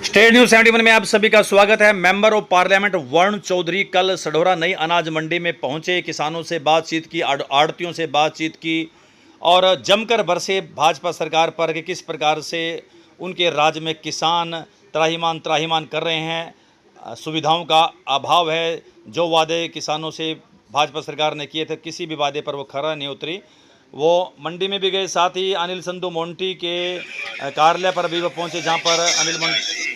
State news 71 में आप सभी का स्वागत है। Member of parliament Varun Chaudhary कल सढौरा नई अनाज मंडी में पहुंचे, किसानों से बातचीत की, आड़तियों से बातचीत की और जमकर बरसे भाजपा सरकार पर कि किस प्रकार से उनके राज्य में किसान त्राहिमाम त्राहिमाम कर रहे हैं, सुविधाओं का अभाव है। जो वादे किसानों से भाजपा सरकार ने किए थे, किसी भी वादे पर वो खरा नहीं उतरी। वो मंडी में भी गए, साथ ही अनिल संधू मोंटी के कार्यालय पर भी वो पहुंचे, जहां पर अनिल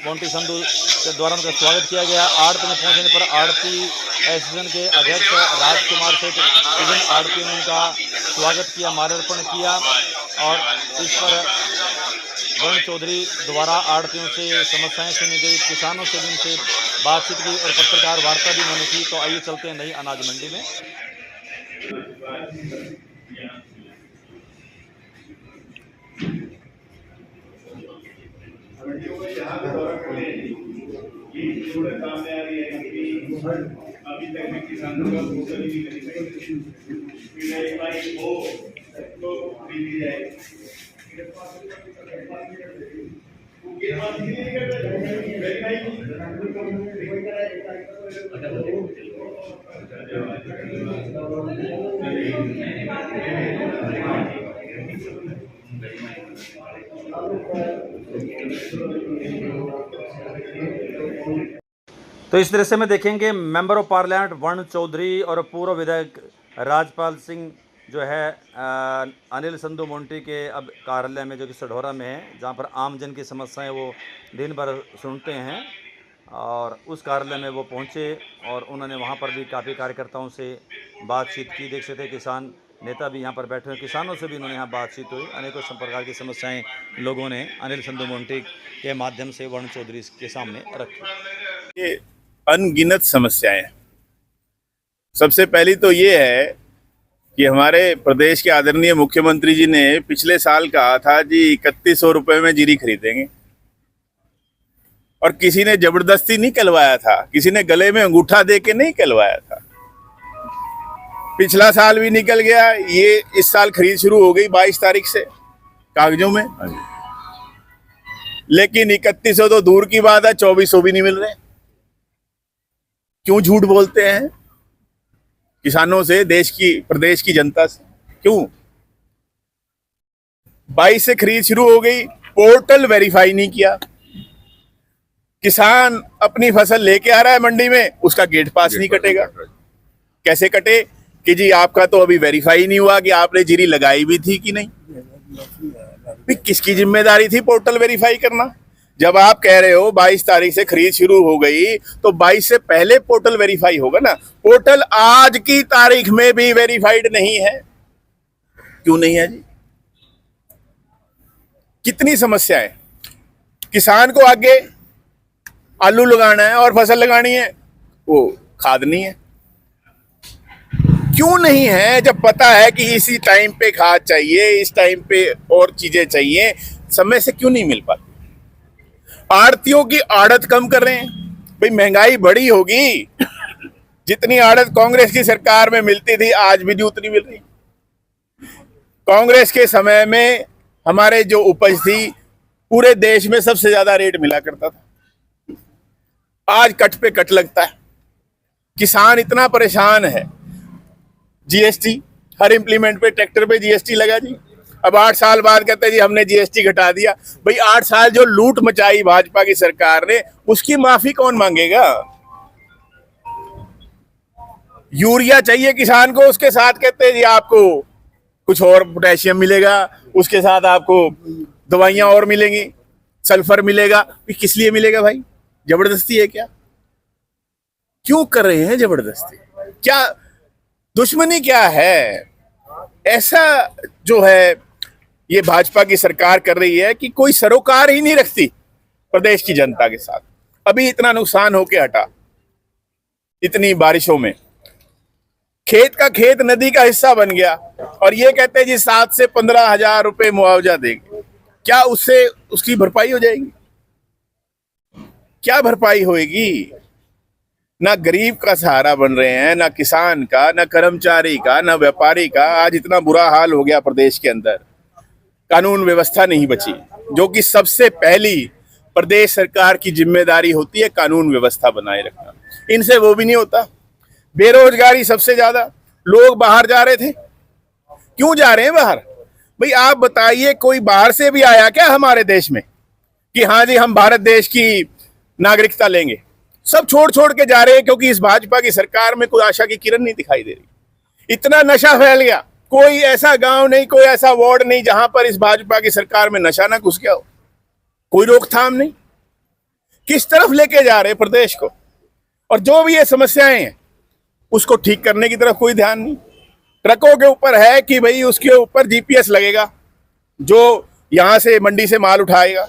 मोंटी संधू के द्वारा उनका स्वागत किया गया। आड़त में पहुंचने पर आड़ती एसोसिएशन के अध्यक्ष राजकुमार से विभिन्न आड़तियों ने उनका स्वागत किया, माल्यार्पण किया और इस पर वरुण चौधरी द्वारा आड़तियों से समस्याएं सुनी गई, किसानों से भी उनसे बातचीत की और पत्रकार वार्ता भी उन्होंने की। तो आइए चलते हैं नई अनाज मंडी में। सामने आ रही है कि अभी तक में किसानों का भूखल ही नहीं हो तो दी जाए। तो इस दृश्य में देखेंगे member of parliament Varun Chaudhary और पूर्व विधायक राजपाल सिंह जो है अनिल संधू मोंटी के अब कार्यालय में, जो कि सढौरा में है, जहां पर आम जन की समस्याएं वो दिन भर सुनते हैं। और उस कार्यालय में वो पहुंचे और उन्होंने वहां पर भी काफ़ी कार्यकर्ताओं से बातचीत की। देख सकते हैं किसान नेता भी यहाँ पर बैठे हैं, किसानों से भी उन्होंने यहाँ बातचीत हुई। अनेकों प्रकार की समस्याएं लोगों ने अनिल संधू मोंटी के माध्यम से वरुण चौधरी के सामने रखी। ये अनगिनत समस्याएं। सबसे पहली तो ये है कि हमारे प्रदेश के आदरणीय मुख्यमंत्री जी ने पिछले साल कहा था जी 3100 रुपये में जीरी खरीदेंगे, और किसी ने जबरदस्ती नहीं कहलवाया था, किसी ने गले में अंगूठा दे के नहीं कहलवाया था। पिछला साल भी निकल गया, ये इस साल खरीद शुरू हो गई 22 तारीख से कागजों में, लेकिन 3100 तो दूर की बात है, 2400 भी नहीं मिल रहे। क्यों झूठ बोलते हैं किसानों से, देश की प्रदेश की जनता से? क्यों? 22 से खरीद शुरू हो गई, पोर्टल वेरीफाई नहीं किया। किसान अपनी फसल लेके आ रहा है मंडी में, उसका गेट पास नहीं कटेगा। कैसे कटे कि जी आपका तो अभी वेरीफाई नहीं हुआ कि आपने जीरी लगाई भी थी कि नहीं। किसकी जिम्मेदारी थी पोर्टल वेरीफाई करना? जब आप कह रहे हो 22 तारीख से खरीद शुरू हो गई, तो 22 से पहले पोर्टल वेरीफाई होगा ना। पोर्टल आज की तारीख में भी वेरीफाइड नहीं है। क्यों नहीं है जी? कितनी समस्याएं। किसान को आगे आलू लगाना है और फसल लगानी है, वो खाद नहीं है। क्यों नहीं है? जब पता है कि इसी टाइम पे खाद चाहिए, इस टाइम पे और चीजें चाहिए, समय से क्यों नहीं मिल पाती? आड़तियों की आड़त कम कर रहे हैं। भाई महंगाई बढ़ी होगी, जितनी आड़त कांग्रेस की सरकार में मिलती थी आज भी नहीं उतनी मिल रही। कांग्रेस के समय में हमारे जो उपज थी पूरे देश में सबसे ज्यादा रेट मिला करता था, आज कट पे कट लगता है। किसान इतना परेशान है। जीएसटी हर इंप्लीमेंट पे, ट्रैक्टर पे जीएसटी लगा जी। अब 8 साल बाद कहते हैं जी हमने जीएसटी घटा दिया। भाई 8 साल जो लूट मचाई भाजपा की सरकार ने, उसकी माफी कौन मांगेगा? यूरिया चाहिए किसान को, उसके साथ कहते हैं जी आपको कुछ और पोटेशियम मिलेगा, उसके साथ आपको दवाइयां और मिलेंगी, सल्फर मिलेगा। किस लिए मिलेगा भाई? जबरदस्ती है क्या? क्यों कर रहे हैं जबरदस्ती? क्या दुश्मनी क्या है? ऐसा जो है ये भाजपा की सरकार कर रही है कि कोई सरोकार ही नहीं रखती प्रदेश की जनता के साथ। अभी इतना नुकसान होके हटा, इतनी बारिशों में खेत का खेत नदी का हिस्सा बन गया, और ये कहते हैं जी 7 से 15 हजार रुपए मुआवजा देंगे। क्या उससे उसकी भरपाई हो जाएगी? क्या भरपाई होएगी? ना गरीब का सहारा बन रहे हैं, ना किसान का, ना कर्मचारी का, ना व्यापारी का। आज इतना बुरा हाल हो गया प्रदेश के अंदर, कानून व्यवस्था नहीं बची, जो कि सबसे पहली प्रदेश सरकार की जिम्मेदारी होती है कानून व्यवस्था बनाए रखना, इनसे वो भी नहीं होता। बेरोजगारी सबसे ज्यादा, लोग बाहर जा रहे थे, क्यों जा रहे हैं बाहर? भाई आप बताइए, कोई बाहर से भी आया क्या हमारे देश में कि हाँ जी हम भारत देश की नागरिकता लेंगे? सब छोड़ छोड़ के जा रहे हैं, क्योंकि इस भाजपा की सरकार में कोई आशा की किरण नहीं दिखाई दे रही। इतना नशा फैल गया, कोई ऐसा गांव नहीं, कोई ऐसा वार्ड नहीं जहां पर इस भाजपा की सरकार में नशा ना घुस गया हो। कोई रोकथाम नहीं। किस तरफ लेके जा रहे हैं प्रदेश को? और जो भी ये समस्याएं हैं उसको ठीक करने की तरफ कोई ध्यान नहीं। ट्रकों के ऊपर है कि भाई उसके ऊपर जीपीएस लगेगा, जो यहां से मंडी से माल उठाएगा।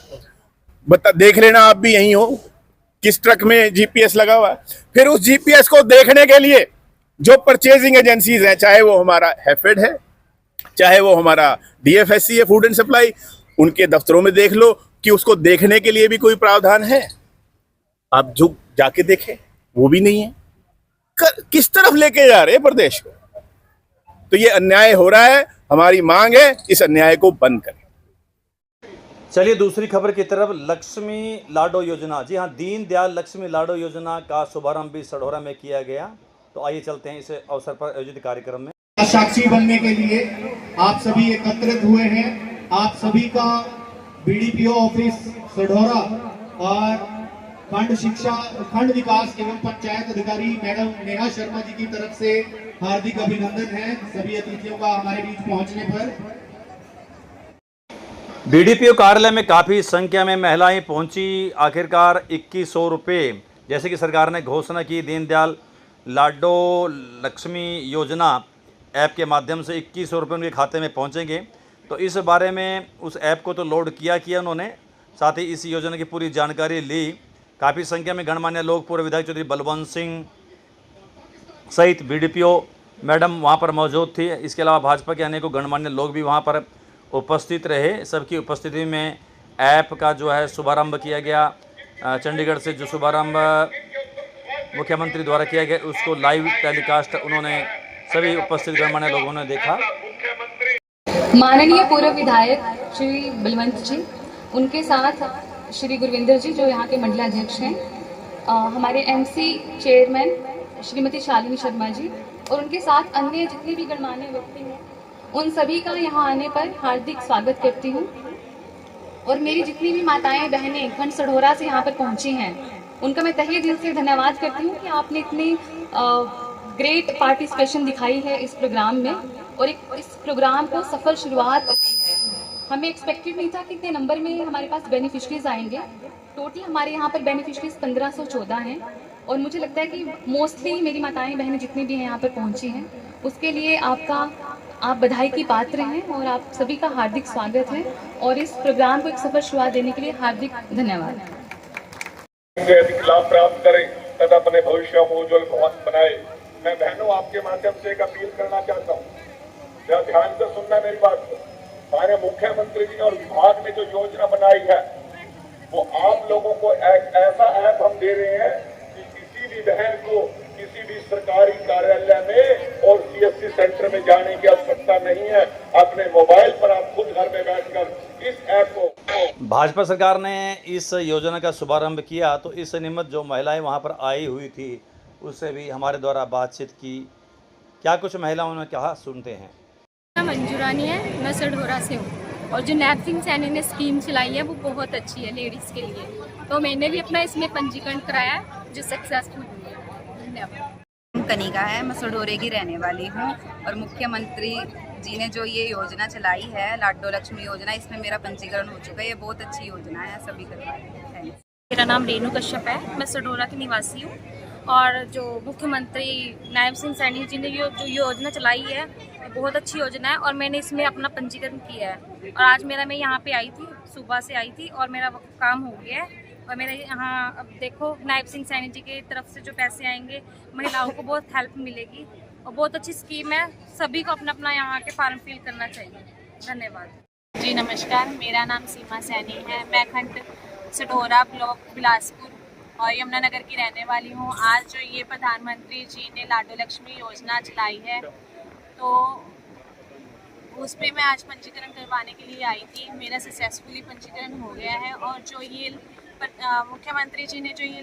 देख लेना आप भी यहीं हो, किस ट्रक में जीपीएस लगा हुआ है। फिर उस जीपीएस को देखने के लिए जो परचेजिंग एजेंसीज हैं, चाहे वो हमारा हैफेड है, चाहे वो हमारा डीएफएससी है, फूड एंड सप्लाई, उनके दफ्तरों में देख लो कि उसको देखने के लिए भी कोई प्रावधान है। आप जो जाके देखें वो भी नहीं है। किस तरफ लेके जा रहे हैं प्रदेश को? तो ये अन्याय हो रहा है। हमारी मांग है इस अन्याय को बंद करें। चलिए दूसरी खबर की तरफ। लक्ष्मी लाडो योजना, जी हाँ, दीनदयाल लक्ष्मी लाडो योजना का शुभारंभ भी सढौरा में किया गया। तो आइए चलते हैं इस अवसर पर आयोजित कार्यक्रम में। साक्षी बनने के लिए आप सभी एकत्रित हुए हैं। आप सभी का बीडीपीओ ऑफिस सढौरा और खंड विकास एवं पंचायत अधिकारी मैडम नेहा शर्मा जी की तरफ से हार्दिक अभिनंदन है सभी अतिथियों का हमारे बीच पहुंचने पर। बीडीपीओ कार्यालय में काफ़ी संख्या में महिलाएं पहुंची। आखिरकार 2100 रुपये, जैसे कि सरकार ने घोषणा की, दीनदयाल लाडो लक्ष्मी योजना ऐप के माध्यम से 2100 रुपये उनके खाते में पहुंचेंगे। तो इस बारे में उस ऐप को तो लोड किया उन्होंने, साथ ही इस योजना की पूरी जानकारी ली। काफ़ी संख्या में गणमान्य लोग, पूर्व विधायक चौधरी बलवंत सिंह सहित बीडीपीओ मैडम वहां पर मौजूद थी। इसके अलावा भाजपा के अनेकों गणमान्य लोग भी वहां पर उपस्थित रहे। सबकी उपस्थिति में ऐप का जो है शुभारंभ किया गया। चंडीगढ़ से जो शुभारंभ मुख्यमंत्री द्वारा किया गया उसको लाइव टेलीकास्ट उन्होंने सभी उपस्थित गणमान्य लोगों ने देखा। माननीय पूर्व विधायक श्री बलवंत जी, उनके साथ श्री गुरविंदर जी जो यहाँ के मंडलाध्यक्ष हैं, हमारे एमसी चेयरमैन श्रीमती शालिनी शर्मा जी और उनके साथ अन्य जितने भी गणमान्य व्यक्ति हैं, उन सभी का यहाँ आने पर हार्दिक स्वागत करती हूँ। और मेरी जितनी भी माताएं बहनें खंड सढौरा से यहाँ पर पहुँची हैं, उनका मैं तहे दिल से धन्यवाद करती हूँ कि आपने इतनी ग्रेट पार्टिसिपेशन दिखाई है इस प्रोग्राम में और इस प्रोग्राम को सफल शुरुआत की है। हमें एक्सपेक्टेड नहीं था कि इतने नंबर में हमारे पास बेनिफिशरीज आएंगे। टोटल हमारे यहाँ पर बेनिफिशरीज 1514 हैं और मुझे लगता है कि मोस्टली मेरी माताएं बहनें जितनी भी हैं यहाँ पर पहुँची हैं, उसके लिए आप बधाई की पात्र हैं और आप सभी का हार्दिक स्वागत है और इस प्रोग्राम को एक सफल शुरुआत देने के लिए हार्दिक धन्यवाद। अधिक लाभ प्राप्त करें तथा अपने भविष्य को उज्जवल बनाए। मैं बहनों आपके माध्यम से एक अपील करना चाहता हूँ, ध्यान से सुनना मेरी बात को। हमारे मुख्यमंत्री जी ने और विभाग ने जो योजना बनाई है वो आप लोगों को एक ऐसा ऐप हम दे रहे हैं कि किसी भी बहन को किसी भी सरकारी कार्यालय में और सीएससी सेंटर में जाने की आवश्यकता नहीं है। अपने मोबाइल पर आप खुद घर में बैठकर इस ऐप को। भाजपा सरकार ने इस योजना का शुभारंभ किया तो इस निमित्त जो महिलाएं वहां पर आई हुई थी उससे भी हमारे द्वारा बातचीत की। क्या कुछ महिलाओं ने कहा, सुनते हैं। मंजू रानी है, मैं सढौरा से हूँ और जो नैब सिंह सैनी ने स्कीम चलाई है वो बहुत अच्छी है लेडीज़ के लिए। तो मैंने भी अपना इसमें पंजीकरण कराया है जो सक्सेसफुल हुई है। धन्यवाद। कनिका है, मैं सढौरे की रहने वाली हूँ और मुख्यमंत्री जी ने जो ये योजना चलाई है लाडो लक्ष्मी योजना, इसमें मेरा पंजीकरण हो चुका है। ये बहुत अच्छी योजना है, सभी करवाएं। मेरा नाम रेणु कश्यप है, मैं सढौरा की निवासी हूँ और जो मुख्यमंत्री नायब सिंह सैनी जी ने जो योजना चलाई है बहुत अच्छी योजना है और मैंने इसमें अपना पंजीकरण किया है। और आज मैं यहाँ पे आई थी, सुबह से आई थी और मेरा काम हो गया है। और मेरे यहाँ अब देखो नायब सिंह सैनी जी की तरफ से जो पैसे आएंगे महिलाओं को बहुत हेल्प मिलेगी और बहुत अच्छी स्कीम है। सभी को अपना अपना यहाँ के फॉर्म फिल करना चाहिए। धन्यवाद। जी नमस्कार, मेरा नाम सीमा सैनी है। मैं खंड सढौरा ब्लॉक बिलासपुर और यमुनानगर की रहने वाली हूँ। आज जो ये प्रधानमंत्री जी ने लाडो लक्ष्मी योजना चलाई है तो उस पर मैं आज पंजीकरण करवाने के लिए आई थी। मेरा सक्सेसफुली पंजीकरण हो गया है और जो ये मुख्यमंत्री जी ने जो ये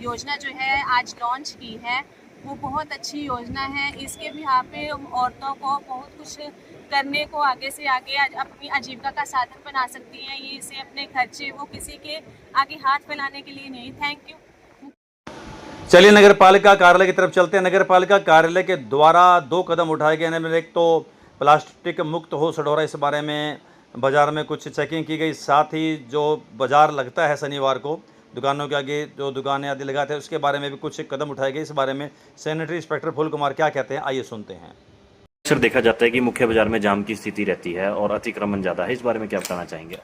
योजना जो है आज लॉन्च की है वो बहुत अच्छी योजना है। इसके बिहार पे औरतों को बहुत कुछ करने को आगे से आगे अपनी आजीविका का साधन बना सकती हैं। ये इसे अपने खर्चे वो किसी के आगे हाथ फैलाने के लिए नहीं। Thank you. चलिए नगर पालिका कार्यालय की तरफ चलते हैं। नगर पालिका कार्यालय के द्वारा 2 कदम उठाए गए हैं। एक तो प्लास्टिक मुक्त हो सढौरा, इस बारे में बाज़ार में कुछ चेकिंग की गई। साथ ही जो बाज़ार लगता है शनिवार को, दुकानों के आगे जो दुकानें आदि लगाते हैं, उसके बारे में भी कुछ कदम उठाए गए। इस बारे में सैनिटरी इंस्पेक्टर फूल कुमार क्या कहते हैं, आइए सुनते हैं। अक्सर देखा जाता है कि मुख्य बाजार में जाम की स्थिति रहती है और अतिक्रमण ज़्यादा है, इस बारे में क्या बताना चाहेंगे?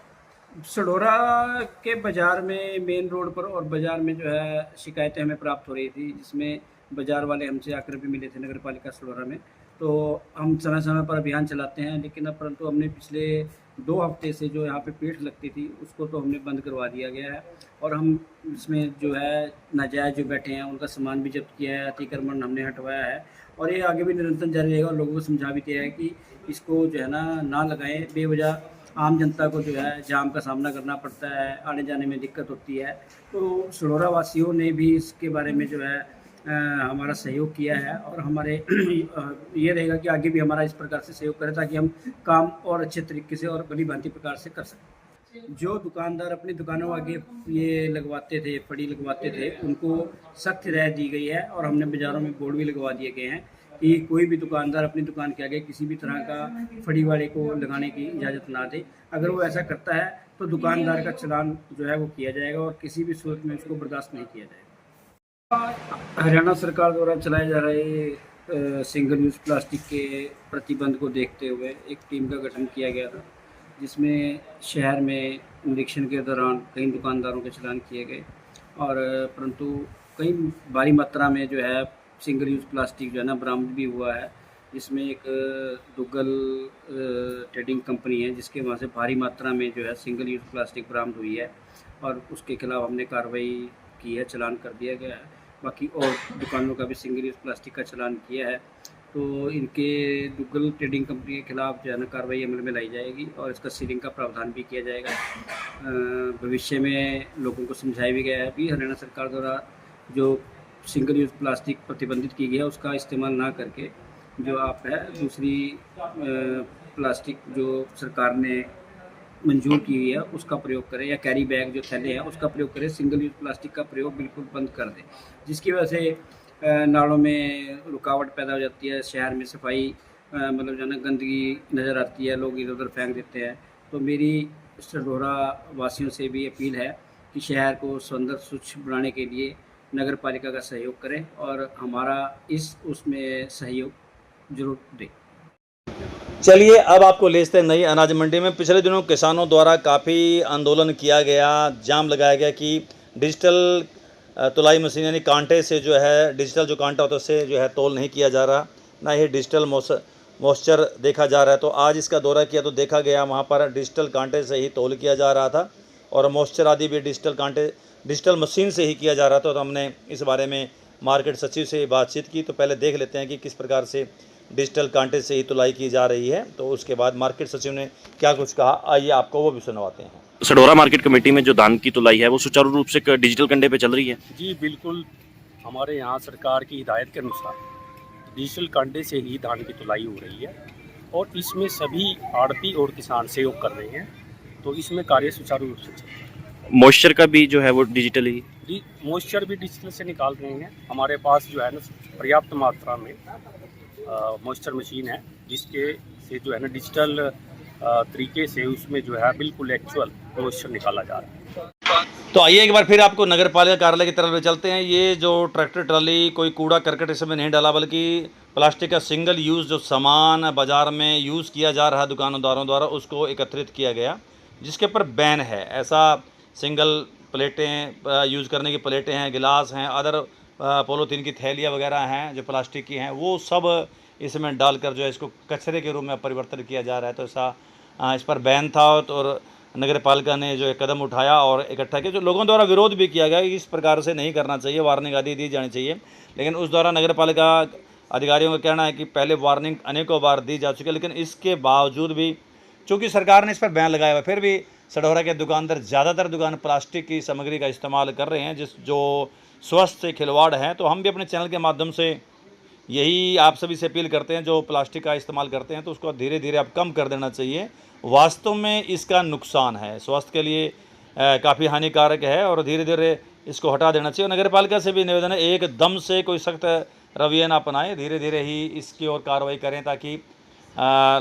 सढौरा के बाज़ार में मेन रोड पर और बाज़ार में जो है शिकायतें हमें प्राप्त हो रही थी, जिसमें बाज़ार वाले हमसे आकर भी मिले थे नगर पालिका सढौरा में। तो हम समय समय पर अभियान चलाते हैं, लेकिन अब परंतु हमने पिछले 2 हफ्ते से जो यहाँ पे पेड़ लगती थी उसको तो हमने बंद करवा दिया गया है। और हम इसमें जो है नाजायज़ जो बैठे हैं उनका सामान भी जब्त किया है, अतिक्रमण हमने हटवाया है और ये आगे भी निरंतर जारी रहेगा। और लोगों को समझा भी दिया है कि इसको जो है ना लगाएं। बेवजह आम जनता को जो है जाम का सामना करना पड़ता है, आने जाने में दिक्कत होती है। तो सढौरा वासियों ने भी इसके बारे में जो है हमारा सहयोग किया है और हमारे ये रहेगा कि आगे भी हमारा इस प्रकार से सहयोग करें ताकि हम काम और अच्छे तरीके से और भली भांति प्रकार से कर सकें। जो दुकानदार अपनी दुकानों आगे ये लगवाते थे, फड़ी लगवाते थे, उनको सख्त रियायत दी गई है और हमने बाज़ारों में बोर्ड भी लगवा दिए गए हैं कि कोई भी दुकानदार अपनी दुकान के आगे किसी भी तरह का फड़ी वाले को लगाने की इजाज़त ना दे। अगर वो ऐसा करता है तो दुकानदार का चालान जो है वो किया जाएगा और किसी भी सूरत में उसको बर्दाश्त नहीं किया जाएगा। हरियाणा सरकार द्वारा चलाए जा रहे सिंगल यूज़ प्लास्टिक के प्रतिबंध को देखते हुए एक टीम का गठन किया गया था, जिसमें शहर में निरीक्षण के दौरान कई दुकानदारों के चालान किए गए और परंतु कई भारी मात्रा में जो है सिंगल यूज़ प्लास्टिक जो है ना बरामद भी हुआ है, जिसमें एक दुग्गल ट्रेडिंग कंपनी है जिसके वहाँ से भारी मात्रा में जो है सिंगल यूज़ प्लास्टिक बरामद हुई है और उसके खिलाफ हमने कार्रवाई की है, चालान कर दिया गया है। बाकी और दुकानों का भी सिंगल यूज़ प्लास्टिक का चालान किया है। तो इनके दुग्गल ट्रेडिंग कंपनी के खिलाफ जो है ना कार्रवाई अमल में लाई जाएगी और इसका सीलिंग का प्रावधान भी किया जाएगा। भविष्य में लोगों को समझाया भी गया है कि हरियाणा सरकार द्वारा जो सिंगल यूज़ प्लास्टिक प्रतिबंधित की गई है उसका इस्तेमाल ना करके जो आप है दूसरी प्लास्टिक जो सरकार ने मंजूर की हुई है उसका प्रयोग करें, या कैरी बैग जो थैले हैं उसका प्रयोग करें। सिंगल यूज़ प्लास्टिक का प्रयोग बिल्कुल बंद कर दें, जिसकी वजह से नालों में रुकावट पैदा हो जाती है, शहर में सफाई मतलब जो है ना गंदगी नज़र आती है, लोग इधर उधर फेंक देते हैं। तो मेरी सढौरा वासियों से भी अपील है कि शहर को सुंदर स्वच्छ बनाने के लिए नगर पालिका का सहयोग करें और हमारा उसमें सहयोग जरूर दें। चलिए अब आपको ले चलते हैं नई अनाज मंडी में। पिछले दिनों किसानों द्वारा काफ़ी आंदोलन किया गया, जाम लगाया गया कि डिजिटल तुलाई मशीन यानी कांटे से जो है डिजिटल जो कांटा होता है उससे जो है तोल नहीं किया जा रहा, ना ही डिजिटल मॉइस्चर देखा जा रहा है। तो आज इसका दौरा किया तो देखा गया वहाँ पर डिजिटल कांटे से ही तोल किया जा रहा था और मॉइस्चर आदि भी डिजिटल मशीन से ही किया जा रहा था। तो हमने इस बारे में मार्केट सचिव से बातचीत की। तो पहले देख लेते हैं कि किस प्रकार से डिजिटल कांटे से ही तुलाई की जा रही है, तो उसके बाद मार्केट सचिव ने क्या कुछ कहा, आइए आपको वो भी सुनवाते हैं। सढौरा मार्केट कमेटी में जो धान की तुलाई है वो सुचारू रूप से डिजिटल कंडे पे चल रही है? जी बिल्कुल, हमारे यहाँ सरकार की हिदायत के अनुसार डिजिटल कांटे से ही धान की तुलाई हो रही है और इसमें सभी आड़ती और किसान सहयोग कर रहे हैं, तो इसमें कार्य सुचारू रूप से चल रहा है। मॉइस्चर का भी जो है वो डिजिटल ही? जी मॉइस्चर भी डिजिटल से निकाल रहे हैं। हमारे पास जो है ना पर्याप्त मात्रा में मॉइस्चर मशीन है, जिसके से जो है ना डिजिटल तरीके से उसमें जो है बिल्कुल एक्चुअल मॉइस्चर निकाला जा रहा है। तो आइए एक बार फिर आपको नगर पालिका कार्यालय की तरफ ले चलते हैं। ये जो ट्रैक्टर ट्राली कोई कूड़ा करकट इसमें नहीं डाला, बल्कि प्लास्टिक का सिंगल यूज़ जो सामान बाज़ार में यूज़ किया जा रहा है दुकानदारों द्वारा, उसको एकत्रित किया गया, जिसके ऊपर बैन है। ऐसा सिंगल प्लेटें यूज़ करने की प्लेटें हैं, गिलास हैं, अदर पॉलीथीन की थैलियाँ वगैरह हैं जो प्लास्टिक की हैं, वो सब इसमें डालकर जो है इसको कचरे के रूप में परिवर्तित किया जा रहा है। तो ऐसा इस पर बैन था और नगर पालिका ने जो कदम उठाया और इकट्ठा किया। जो लोगों द्वारा विरोध भी किया गया कि इस प्रकार से नहीं करना चाहिए, वार्निंग आदि दी जानी चाहिए, लेकिन उस दौरान नगर पालिका अधिकारियों का कहना है कि पहले वार्निंग अनेकों बार दी जा चुकी है, लेकिन इसके बावजूद भी चूँकि सरकार ने इस पर बैन लगाया हुआ है, फिर भी सढौरा के दुकानदार ज़्यादातर दुकान प्लास्टिक की सामग्री का इस्तेमाल कर रहे हैं, जो स्वास्थ्य से खिलवाड़ है। तो हम भी अपने चैनल के माध्यम से यही आप सभी से अपील करते हैं, जो प्लास्टिक का इस्तेमाल करते हैं तो उसको धीरे धीरे अब कम कर देना चाहिए। वास्तव में इसका नुकसान है, स्वास्थ्य के लिए काफ़ी हानिकारक है और धीरे धीरे इसको हटा देना चाहिए। नगर पालिका से भी निवेदन है, एकदम से कोई सख्त रवैया ना अपनाएं, धीरे धीरे ही इसकी ओर कार्रवाई करें, ताकि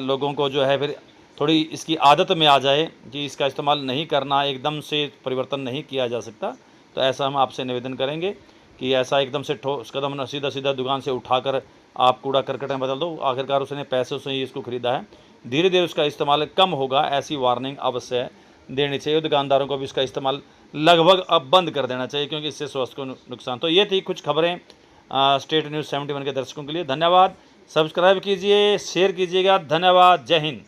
लोगों को जो है फिर थोड़ी इसकी आदत में आ जाए कि इसका इस्तेमाल नहीं करना, एकदम से परिवर्तन नहीं किया जा सकता। तो ऐसा हम आपसे निवेदन करेंगे कि ऐसा एकदम से ठोस कदम न सीधा सीधा दुकान से उठाकर आप कूड़ा करकट में बदल दो। आखिरकार उसने पैसों से ही इसको ख़रीदा है, धीरे धीरे उसका इस्तेमाल कम होगा, ऐसी वार्निंग अवश्य देनी चाहिए। दुकानदारों को भी इसका इस्तेमाल लगभग अब बंद कर देना चाहिए, क्योंकि इससे स्वास्थ्य को नुकसान। तो ये थी कुछ खबरें स्टेट न्यूज़ 71 के दर्शकों के लिए। धन्यवाद, सब्सक्राइब कीजिए, शेयर कीजिएगा। धन्यवाद, जय हिंद।